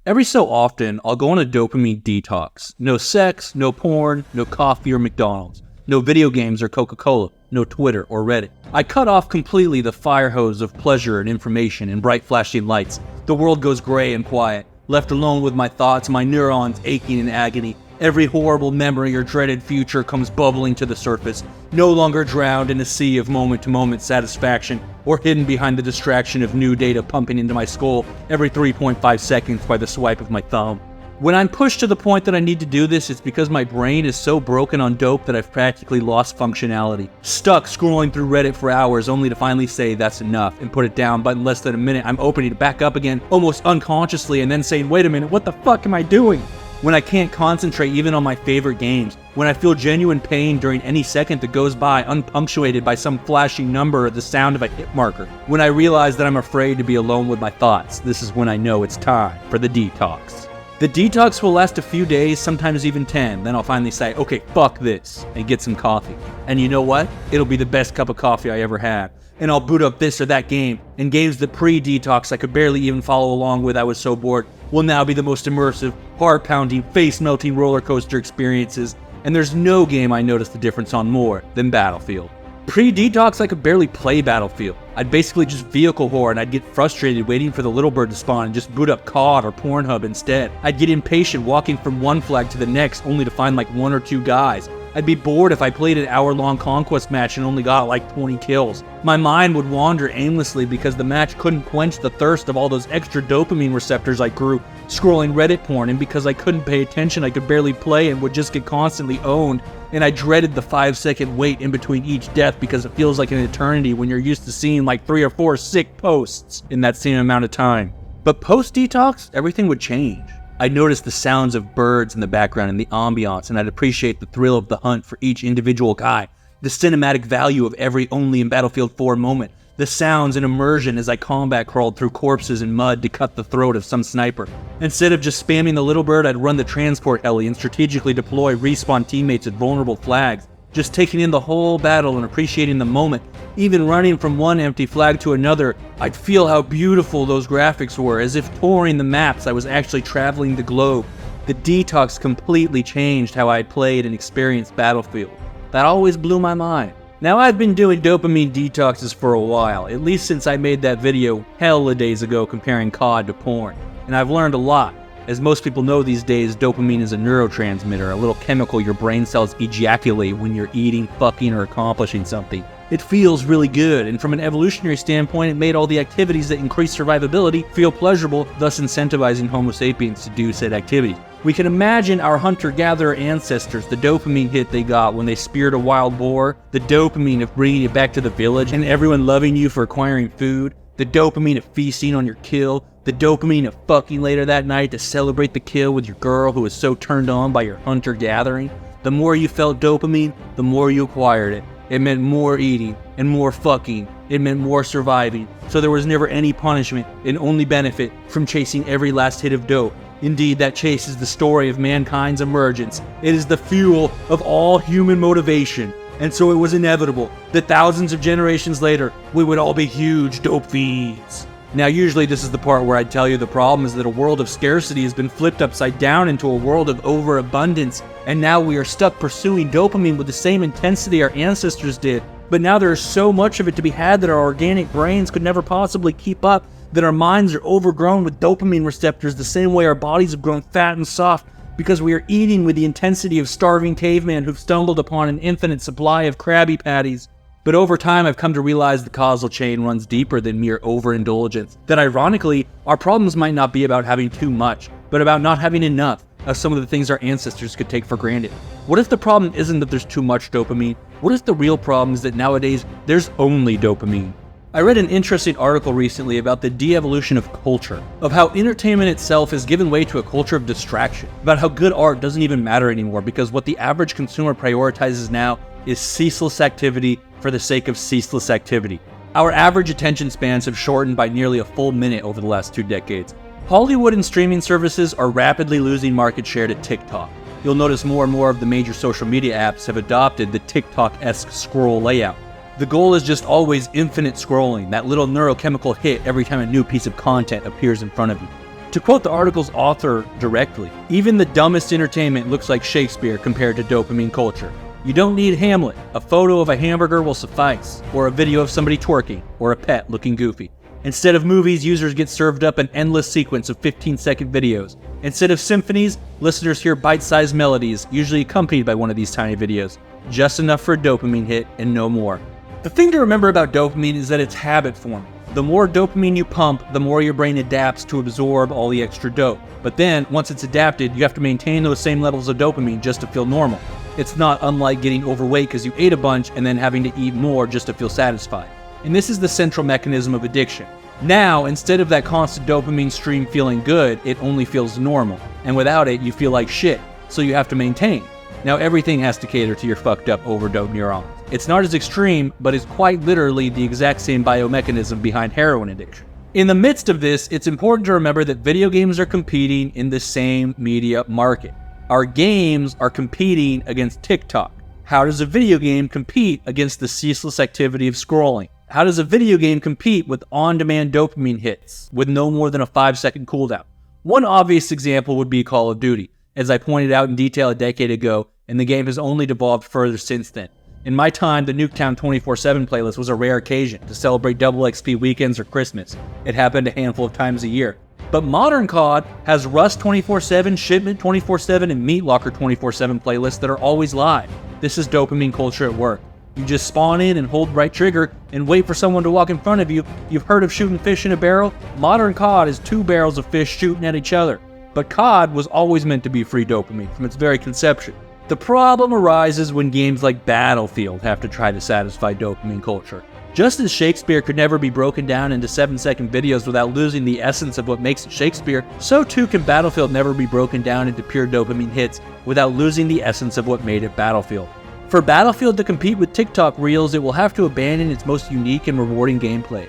Every so often, I'll go on a dopamine detox. No sex, no porn, no coffee or McDonald's. No video games or Coca-Cola, no Twitter or Reddit. I cut off completely the fire hose of pleasure and information and bright flashing lights. The world goes gray and quiet, left alone with my thoughts, my neurons aching in agony. Every horrible memory or dreaded future comes bubbling to the surface, no longer drowned in a sea of moment-to-moment satisfaction or hidden behind the distraction of new data pumping into my skull every 3.5 seconds by the swipe of my thumb. When I'm pushed to the point that I need to do this, it's because my brain is so broken on dope that I've practically lost functionality. Stuck scrolling through Reddit for hours only to finally say that's enough and put it down, but in less than a minute I'm opening it back up again almost unconsciously and then saying, wait a minute, what the fuck am I doing? When I can't concentrate even on my favorite games, when I feel genuine pain during any second that goes by unpunctuated by some flashing number or the sound of a hit marker, when I realize that I'm afraid to be alone with my thoughts, this is when I know it's time for the detox. The detox will last a few days, sometimes even 10, then I'll finally say, okay, fuck this, and get some coffee. And you know what? It'll be the best cup of coffee I ever had. And I'll boot up this or that game, and games that pre-detox I could barely even follow along with, I was so bored, will now be the most immersive, heart-pounding, face-melting roller coaster experiences, and there's no game I noticed the difference on more than Battlefield. Pre-detox I could barely play Battlefield. I'd basically just vehicle whore and I'd get frustrated waiting for the little bird to spawn and just boot up COD or Pornhub instead. I'd get impatient walking from one flag to the next only to find like one or two guys. I'd be bored if I played an hour-long conquest match and only got like 20 kills. My mind would wander aimlessly because the match couldn't quench the thirst of all those extra dopamine receptors I grew scrolling Reddit porn, and because I couldn't pay attention I could barely play and would just get constantly owned, and I dreaded the 5-second wait in between each death because it feels like an eternity when you're used to seeing like 3 or 4 sick posts in that same amount of time. But post-detox, everything would change. I'd notice the sounds of birds in the background and the ambiance, and I'd appreciate the thrill of the hunt for each individual guy, the cinematic value of every only in Battlefield 4 moment, the sounds and immersion as I combat crawled through corpses and mud to cut the throat of some sniper. Instead of just spamming the little bird, I'd run the transport heli and strategically deploy respawn teammates at vulnerable flags, just taking in the whole battle and appreciating the moment. Even running from one empty flag to another, I'd feel how beautiful those graphics were, as if touring the maps I was actually traveling the globe. The detox completely changed how I played and experienced Battlefield. That always blew my mind. Now I've been doing dopamine detoxes for a while, at least since I made that video hella days ago comparing COD to porn, and I've learned a lot. As most people know these days, dopamine is a neurotransmitter, a little chemical your brain cells ejaculate when you're eating, fucking, or accomplishing something. It feels really good, and from an evolutionary standpoint, it made all the activities that increase survivability feel pleasurable, thus incentivizing Homo sapiens to do said activities. We can imagine our hunter-gatherer ancestors, the dopamine hit they got when they speared a wild boar, the dopamine of bringing you back to the village and everyone loving you for acquiring food, the dopamine of feasting on your kill, the dopamine of fucking later that night to celebrate the kill with your girl who was so turned on by your hunter-gathering. The more you felt dopamine, the more you acquired it. It meant more eating and more fucking. It meant more surviving. So there was never any punishment and only benefit from chasing every last hit of dope. Indeed, that chase is the story of mankind's emergence. It is the fuel of all human motivation. And so it was inevitable that thousands of generations later, we would all be huge dope fiends. Now, usually this is the part where I tell you the problem is that a world of scarcity has been flipped upside down into a world of overabundance, and now we are stuck pursuing dopamine with the same intensity our ancestors did. But now there is so much of it to be had that our organic brains could never possibly keep up, that our minds are overgrown with dopamine receptors the same way our bodies have grown fat and soft, because we are eating with the intensity of starving cavemen who've stumbled upon an infinite supply of Krabby Patties. But over time, I've come to realize the causal chain runs deeper than mere overindulgence. That ironically, our problems might not be about having too much, but about not having enough of some of the things our ancestors could take for granted. What if the problem isn't that there's too much dopamine? What if the real problem is that nowadays, there's only dopamine? I read an interesting article recently about the de-evolution of culture, of how entertainment itself has given way to a culture of distraction, about how good art doesn't even matter anymore because what the average consumer prioritizes now is ceaseless activity for the sake of ceaseless activity. Our average attention spans have shortened by nearly a full minute over the last 2 decades. Hollywood and streaming services are rapidly losing market share to TikTok. You'll notice more and more of the major social media apps have adopted the TikTok-esque scroll layout. The goal is just always infinite scrolling, that little neurochemical hit every time a new piece of content appears in front of you. To quote the article's author directly, even the dumbest entertainment looks like Shakespeare compared to dopamine culture. You don't need Hamlet. A photo of a hamburger will suffice, or a video of somebody twerking, or a pet looking goofy. Instead of movies, users get served up an endless sequence of 15-second videos. Instead of symphonies, listeners hear bite-sized melodies, usually accompanied by one of these tiny videos. Just enough for a dopamine hit and no more. The thing to remember about dopamine is that it's habit forming. The more dopamine you pump, the more your brain adapts to absorb all the extra dope. But then, once it's adapted, you have to maintain those same levels of dopamine just to feel normal. It's not unlike getting overweight because you ate a bunch and then having to eat more just to feel satisfied. And this is the central mechanism of addiction. Now, instead of that constant dopamine stream feeling good, it only feels normal. And without it, you feel like shit. So you have to maintain. Now, everything has to cater to your fucked up overdope neurons. It's not as extreme, but it's quite literally the exact same biomechanism behind heroin addiction. In the midst of this, it's important to remember that video games are competing in the same media market. Our games are competing against TikTok. How does a video game compete against the ceaseless activity of scrolling? How does a video game compete with on-demand dopamine hits with no more than a 5-second cooldown? One obvious example would be Call of Duty, as I pointed out in detail a decade ago, and the game has only devolved further since then. In my time, the Nuketown 24/7 playlist was a rare occasion to celebrate double XP weekends or Christmas. It happened a handful of times a year. But modern COD has Rust 24/7, Shipment 24/7, and Meat Locker 24/7 playlists that are always live. This is dopamine culture at work. You just spawn in and hold right trigger and wait for someone to walk in front of you. You've heard of shooting fish in a barrel? Modern COD is 2 barrels of fish shooting at each other. But COD was always meant to be free dopamine from its very conception. The problem arises when games like Battlefield have to try to satisfy dopamine culture. Just as Shakespeare could never be broken down into 7-second videos without losing the essence of what makes it Shakespeare, so too can Battlefield never be broken down into pure dopamine hits without losing the essence of what made it Battlefield. For Battlefield to compete with TikTok Reels, it will have to abandon its most unique and rewarding gameplay.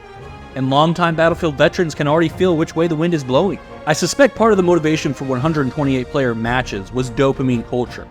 And longtime Battlefield veterans can already feel which way the wind is blowing. I suspect part of the motivation for 128-player matches was dopamine culture.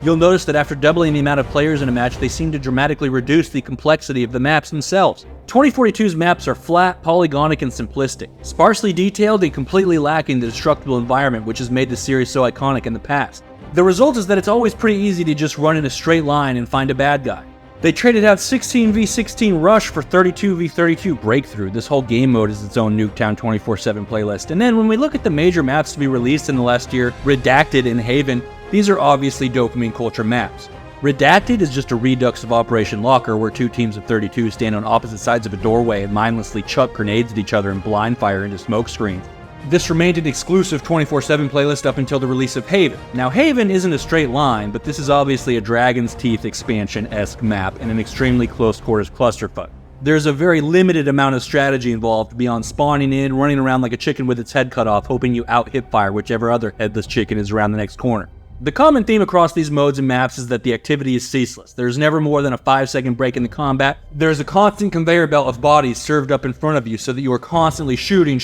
You'll notice that after doubling the amount of players in a match, they seem to dramatically reduce the complexity of the maps themselves. 2042's maps are flat, polygonic, and simplistic, sparsely detailed and completely lacking the destructible environment which has made the series so iconic in the past. The result is that it's always pretty easy to just run in a straight line and find a bad guy. They traded out 16v16 Rush for 32v32 Breakthrough. This whole game mode is its own Nuketown 24/7 playlist. And then when we look at the major maps to be released in the last year, Redacted and Haven, these are obviously dopamine culture maps. Redacted is just a redux of Operation Locker, where 2 teams of 32 stand on opposite sides of a doorway and mindlessly chuck grenades at each other and blind fire into smoke screens. This remained an exclusive 24/7 playlist up until the release of Haven. Now, Haven isn't a straight line, but this is obviously a Dragon's Teeth expansion-esque map and an extremely close-quarters clusterfuck. There's a very limited amount of strategy involved beyond spawning in, running around like a chicken with its head cut off, hoping you out-hipfire whichever other headless chicken is around the next corner. The common theme across these modes and maps is that the activity is ceaseless. There's never more than a 5-second break in the combat. There's a constant conveyor belt of bodies served up in front of you so that you are constantly shooting,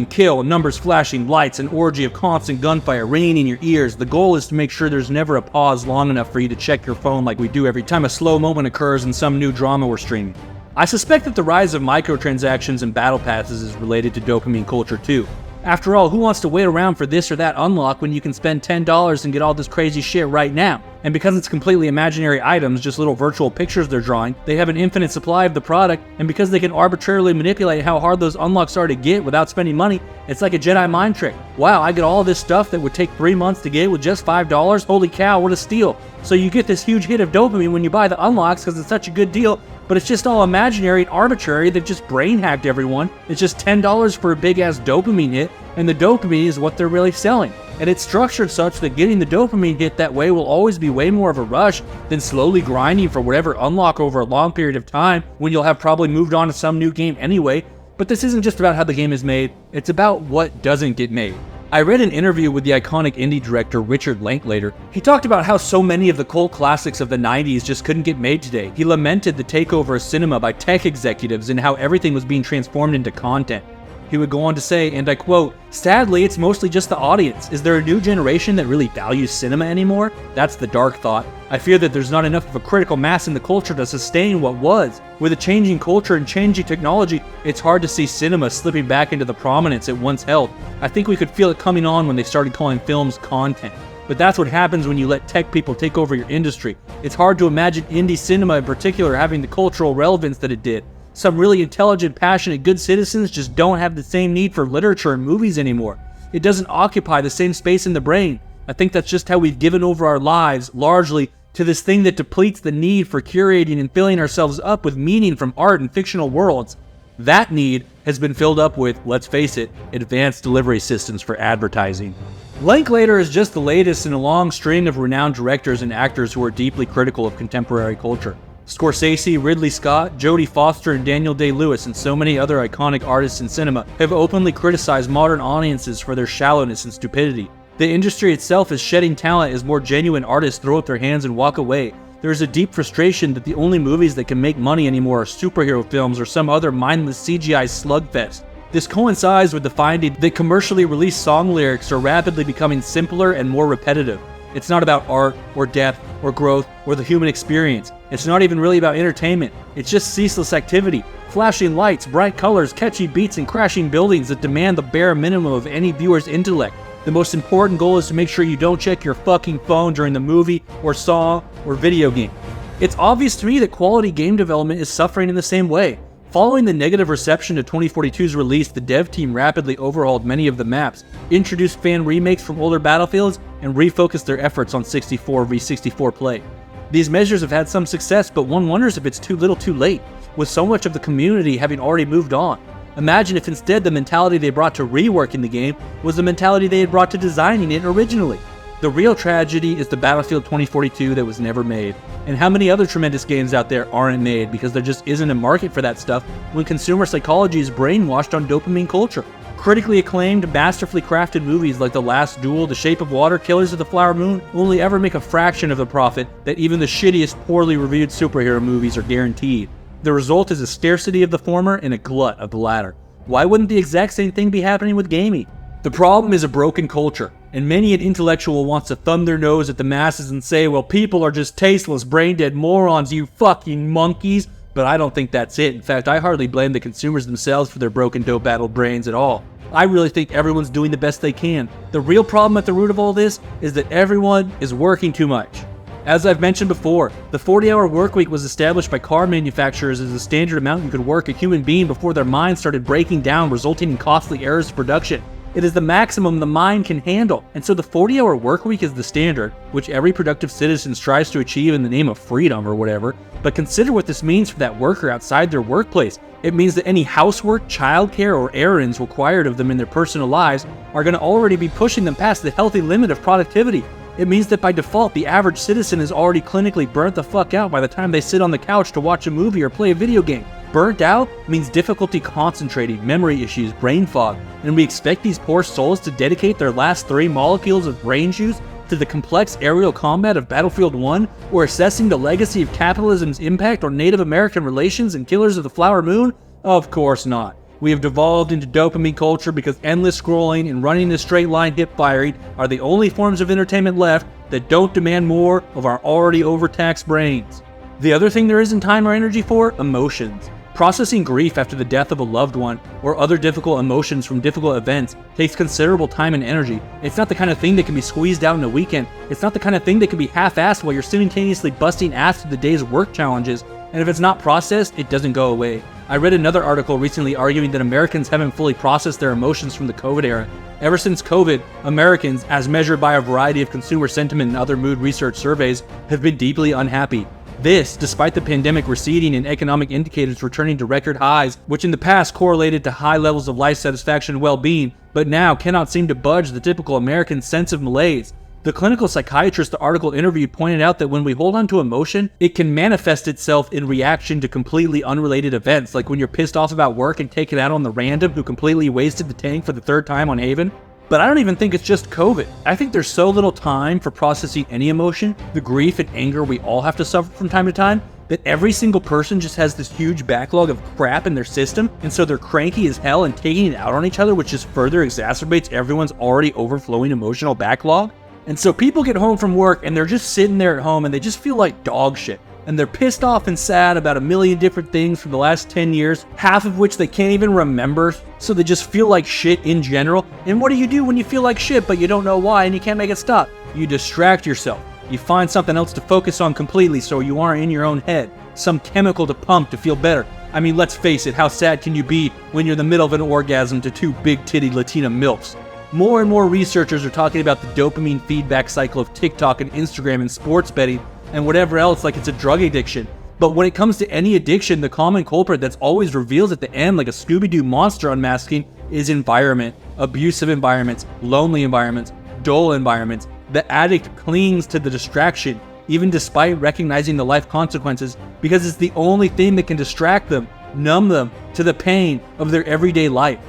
kill, numbers flashing, lights, an orgy of constant gunfire ringing in your ears. The goal is to make sure there's never a pause long enough for you to check your phone like we do every time a slow moment occurs in some new drama we're streaming. I suspect that the rise of microtransactions and battle passes is related to dopamine culture too. After all, who wants to wait around for this or that unlock when you can spend $10 and get all this crazy shit right now? And because it's completely imaginary items, just little virtual pictures they're drawing, they have an infinite supply of the product, and because they can arbitrarily manipulate how hard those unlocks are to get without spending money, it's like a Jedi mind trick. Wow, I get all this stuff that would take 3 months to get with just $5? Holy cow, what a steal. So you get this huge hit of dopamine when you buy the unlocks because it's such a good deal, but it's just all imaginary and arbitrary. They've just brain hacked everyone. It's just $10 for a big ass dopamine hit, and the dopamine is what they're really selling. And it's structured such that getting the dopamine hit that way will always be way more of a rush than slowly grinding for whatever unlock over a long period of time when you'll have probably moved on to some new game anyway. But this isn't just about how the game is made, it's about what doesn't get made. I read an interview with the iconic indie director Richard Linklater. He talked about how so many of the cult classics of the 90s just couldn't get made today. He lamented the takeover of cinema by tech executives and how everything was being transformed into content. He would go on to say, and I quote, "Sadly, it's mostly just the audience. Is there a new generation that really values cinema anymore? That's the dark thought. I fear that there's not enough of a critical mass in the culture to sustain what was. With a changing culture and changing technology, it's hard to see cinema slipping back into the prominence it once held. I think we could feel it coming on when they started calling films content. But that's what happens when you let tech people take over your industry. It's hard to imagine indie cinema in particular having the cultural relevance that it did. Some really intelligent, passionate, good citizens just don't have the same need for literature and movies anymore. It doesn't occupy the same space in the brain. I think that's just how we've given over our lives, largely, to this thing that depletes the need for curating and filling ourselves up with meaning from art and fictional worlds. That need has been filled up with, let's face it, advanced delivery systems for advertising." Linklater is just the latest in a long string of renowned directors and actors who are deeply critical of contemporary culture. Scorsese, Ridley Scott, Jodie Foster, and Daniel Day-Lewis, and so many other iconic artists in cinema have openly criticized modern audiences for their shallowness and stupidity. The industry itself is shedding talent as more genuine artists throw up their hands and walk away. There is a deep frustration that the only movies that can make money anymore are superhero films or some other mindless CGI slugfest. This coincides with the finding that commercially released song lyrics are rapidly becoming simpler and more repetitive. It's not about art, or depth, or growth, or the human experience. It's not even really about entertainment. It's just ceaseless activity. Flashing lights, bright colors, catchy beats, and crashing buildings that demand the bare minimum of any viewer's intellect. The most important goal is to make sure you don't check your fucking phone during the movie, or song, or video game. It's obvious to me that quality game development is suffering in the same way. Following the negative reception to 2042's release, the dev team rapidly overhauled many of the maps, introduced fan remakes from older Battlefields, and refocused their efforts on 64v64 play. These measures have had some success, but one wonders if it's too little too late, with so much of the community having already moved on. Imagine if instead the mentality they brought to reworking the game was the mentality they had brought to designing it originally. The real tragedy is the Battlefield 2042 that was never made. And how many other tremendous games out there aren't made because there just isn't a market for that stuff when consumer psychology is brainwashed on dopamine culture. Critically acclaimed, masterfully crafted movies like The Last Duel, The Shape of Water, Killers of the Flower Moon only ever make a fraction of the profit that even the shittiest, poorly reviewed superhero movies are guaranteed. The result is a scarcity of the former and a glut of the latter. Why wouldn't the exact same thing be happening with gaming? The problem is a broken culture, and many an intellectual wants to thumb their nose at the masses and say, well, people are just tasteless, brain-dead morons, you fucking monkeys. But I don't think that's it. In fact, I hardly blame the consumers themselves for their broken, dope-addled brains at all. I really think everyone's doing the best they can. The real problem at the root of all this is that everyone is working too much. As I've mentioned before, the 40-hour workweek was established by car manufacturers as the standard amount you could work a human being before their minds started breaking down, resulting in costly errors of production. It is the maximum the mind can handle, and so the 40-hour workweek is the standard, which every productive citizen strives to achieve in the name of freedom or whatever. But consider what this means for that worker outside their workplace. It means that any housework, childcare, or errands required of them in their personal lives are going to already be pushing them past the healthy limit of productivity. It means that by default, the average citizen is already clinically burnt the fuck out by the time they sit on the couch to watch a movie or play a video game. Burnt out means difficulty concentrating, memory issues, brain fog, and we expect these poor souls to dedicate their last 3 molecules of brain juice to the complex aerial combat of Battlefield 1, or assessing the legacy of capitalism's impact on Native American relations and Killers of the Flower Moon? Of course not. We have devolved into dopamine culture because endless scrolling and running in a straight line hip firing are the only forms of entertainment left that don't demand more of our already overtaxed brains. The other thing there isn't time or energy for? Emotions. Processing grief after the death of a loved one, or other difficult emotions from difficult events, takes considerable time and energy. It's not the kind of thing that can be squeezed out in a weekend. It's not the kind of thing that can be half-assed while you're simultaneously busting ass through the day's work challenges, and if it's not processed, it doesn't go away. I read another article recently arguing that Americans haven't fully processed their emotions from the COVID era. Ever since COVID, Americans, as measured by a variety of consumer sentiment and other mood research surveys, have been deeply unhappy. This, despite the pandemic receding and economic indicators returning to record highs, which in the past correlated to high levels of life satisfaction and well-being, but now cannot seem to budge the typical American sense of malaise. The clinical psychiatrist the article interviewed pointed out that when we hold on to emotion, it can manifest itself in reaction to completely unrelated events, like when you're pissed off about work and take it out on the random who completely wasted the tank for the 3rd time on Haven. But I don't even think it's just COVID. I think there's so little time for processing any emotion, the grief and anger we all have to suffer from time to time, that every single person just has this huge backlog of crap in their system, and so they're cranky as hell and taking it out on each other, which just further exacerbates everyone's already overflowing emotional backlog? And so people get home from work and they're just sitting there at home and they just feel like dog shit. And they're pissed off and sad about a million different things from the last 10 years, half of which they can't even remember, so they just feel like shit in general. And what do you do when you feel like shit but you don't know why and you can't make it stop? You distract yourself. You find something else to focus on completely so you aren't in your own head. Some chemical to pump to feel better. I mean, let's face it, how sad can you be when you're in the middle of an orgasm to two big-titty Latina milfs? More and more researchers are talking about the dopamine feedback cycle of TikTok and Instagram and sports betting and whatever else like it's a drug addiction. But when it comes to any addiction, the common culprit that's always revealed at the end like a Scooby-Doo monster unmasking is environment. Abusive environments, lonely environments, dull environments. The addict clings to the distraction, even despite recognizing the life consequences, because it's the only thing that can distract them, numb them to the pain of their everyday life.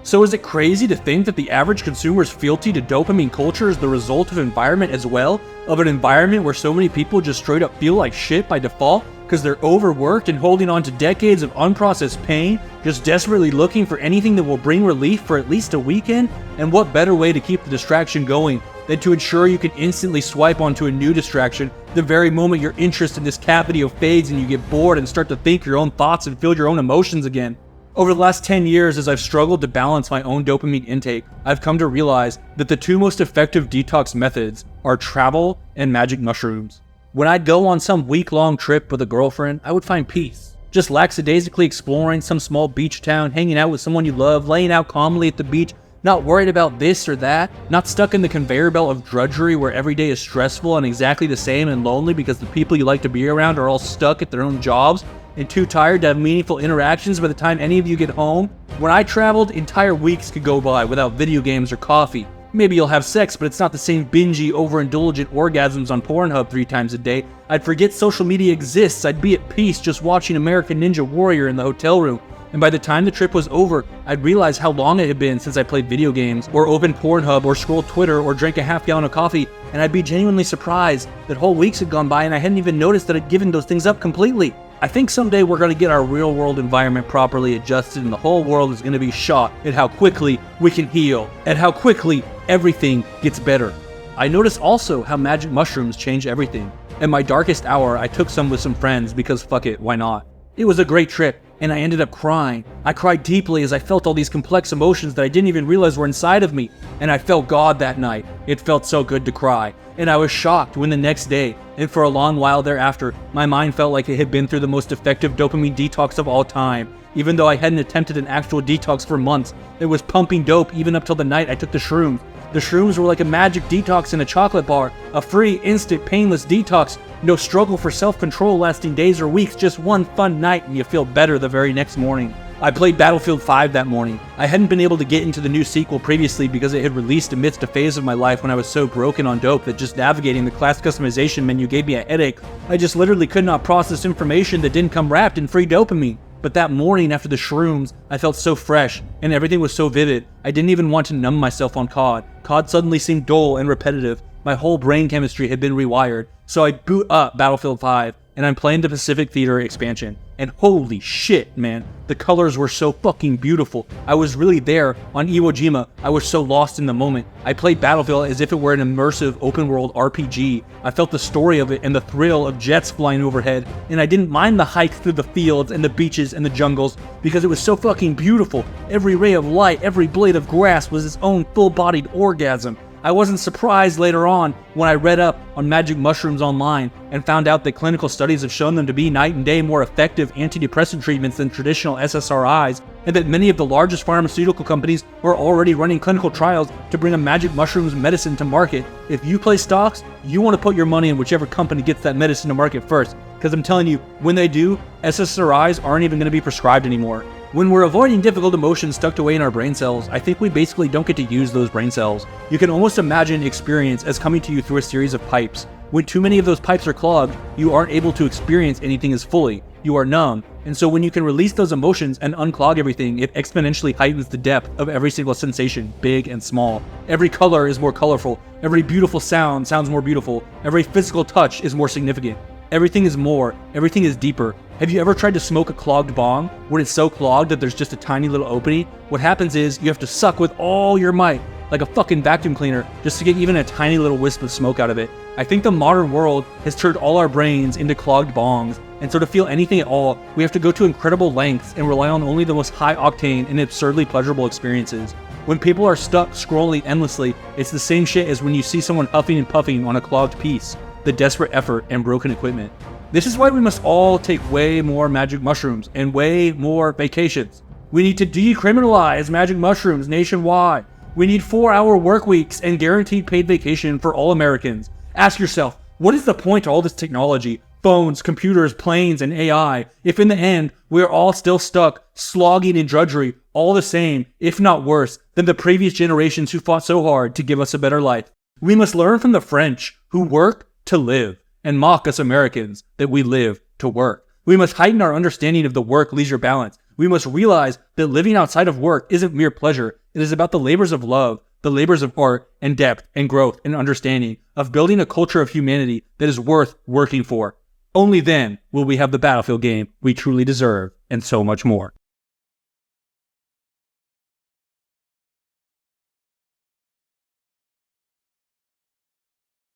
So is it crazy to think that the average consumer's fealty to dopamine culture is the result of environment as well? Of an environment where so many people just straight up feel like shit by default because they're overworked and holding on to decades of unprocessed pain, just desperately looking for anything that will bring relief for at least a weekend? And what better way to keep the distraction going than to ensure you can instantly swipe onto a new distraction the very moment your interest in this cat video fades and you get bored and start to think your own thoughts and feel your own emotions again. Over the last 10 years, as I've struggled to balance my own dopamine intake, I've come to realize that the two most effective detox methods are travel and magic mushrooms. When I'd go on some week-long trip with a girlfriend, I would find peace. Just lackadaisically exploring some small beach town, hanging out with someone you love, laying out calmly at the beach, not worried about this or that, not stuck in the conveyor belt of drudgery where every day is stressful and exactly the same and lonely because the people you like to be around are all stuck at their own jobs and too tired to have meaningful interactions by the time any of you get home. When I traveled, entire weeks could go by without video games or coffee. Maybe you'll have sex, but it's not the same bingy, overindulgent orgasms on Pornhub 3 times a day. I'd forget social media exists. I'd be at peace just watching American Ninja Warrior in the hotel room. And by the time the trip was over, I'd realize how long it had been since I played video games, or opened Pornhub, or scrolled Twitter, or drank a half gallon of coffee, and I'd be genuinely surprised that whole weeks had gone by and I hadn't even noticed that I'd given those things up completely. I think someday we're going to get our real-world environment properly adjusted and the whole world is going to be shocked at how quickly we can heal, at how quickly everything gets better. I noticed also how magic mushrooms change everything. At my darkest hour, I took some with some friends because fuck it, why not? It was a great trip, and I ended up crying. I cried deeply as I felt all these complex emotions that I didn't even realize were inside of me, and I felt God that night. It felt so good to cry, and I was shocked when the next day, and for a long while thereafter, my mind felt like it had been through the most effective dopamine detox of all time. Even though I hadn't attempted an actual detox for months, it was pumping dope even up till the night I took the shrooms. The shrooms were like a magic detox in a chocolate bar, a free, instant, painless detox. No struggle for self-control lasting days or weeks, just one fun night and you feel better the very next morning. I played Battlefield 5 that morning. I hadn't been able to get into the new sequel previously because it had released amidst a phase of my life when I was so broken on dope that just navigating the class customization menu gave me a headache. I just literally could not process information that didn't come wrapped in free dopamine. But that morning after the shrooms, I felt so fresh, and everything was so vivid, I didn't even want to numb myself on COD. COD suddenly seemed dull and repetitive. My whole brain chemistry had been rewired, so I boot up Battlefield 5, and I'm playing the Pacific Theater expansion. And holy shit, man, the colors were so fucking beautiful. I was really there on Iwo Jima. I was so lost in the moment. I played Battlefield as if it were an immersive open-world RPG. I felt the story of it and the thrill of jets flying overhead, and I didn't mind the hikes through the fields and the beaches and the jungles because it was so fucking beautiful. Every ray of light, every blade of grass was its own full-bodied orgasm. I wasn't surprised later on when I read up on magic mushrooms online and found out that clinical studies have shown them to be night and day more effective antidepressant treatments than traditional SSRIs, and that many of the largest pharmaceutical companies are already running clinical trials to bring a magic mushrooms medicine to market. If you play stocks, you want to put your money in whichever company gets that medicine to market first, because I'm telling you, when they do, SSRIs aren't even going to be prescribed anymore. When we're avoiding difficult emotions tucked away in our brain cells, I think we basically don't get to use those brain cells. You can almost imagine experience as coming to you through a series of pipes. When too many of those pipes are clogged, you aren't able to experience anything as fully. You are numb. And so when you can release those emotions and unclog everything, it exponentially heightens the depth of every single sensation, big and small. Every color is more colorful. Every beautiful sound sounds more beautiful. Every physical touch is more significant. Everything is more. Everything is deeper. Have you ever tried to smoke a clogged bong when it's so clogged that there's just a tiny little opening? What happens is you have to suck with all your might, like a fucking vacuum cleaner, just to get even a tiny little wisp of smoke out of it. I think the modern world has turned all our brains into clogged bongs, and so to feel anything at all, we have to go to incredible lengths and rely on only the most high-octane and absurdly pleasurable experiences. When people are stuck scrolling endlessly, it's the same shit as when you see someone huffing and puffing on a clogged piece, the desperate effort and broken equipment. This is why we must all take way more magic mushrooms and way more vacations. We need to decriminalize magic mushrooms nationwide. We need 4-hour work weeks and guaranteed paid vacation for all Americans. Ask yourself, what is the point to all this technology, phones, computers, planes, and AI, if in the end we are all still stuck, slogging in drudgery, all the same, if not worse, than the previous generations who fought so hard to give us a better life? We must learn from the French, who work to live, and mock us Americans that we live to work. We must heighten our understanding of the work-leisure balance. We must realize that living outside of work isn't mere pleasure. It is about the labors of love, the labors of art and depth and growth and understanding, of building a culture of humanity that is worth working for. Only then will we have the battlefield game we truly deserve, and so much more.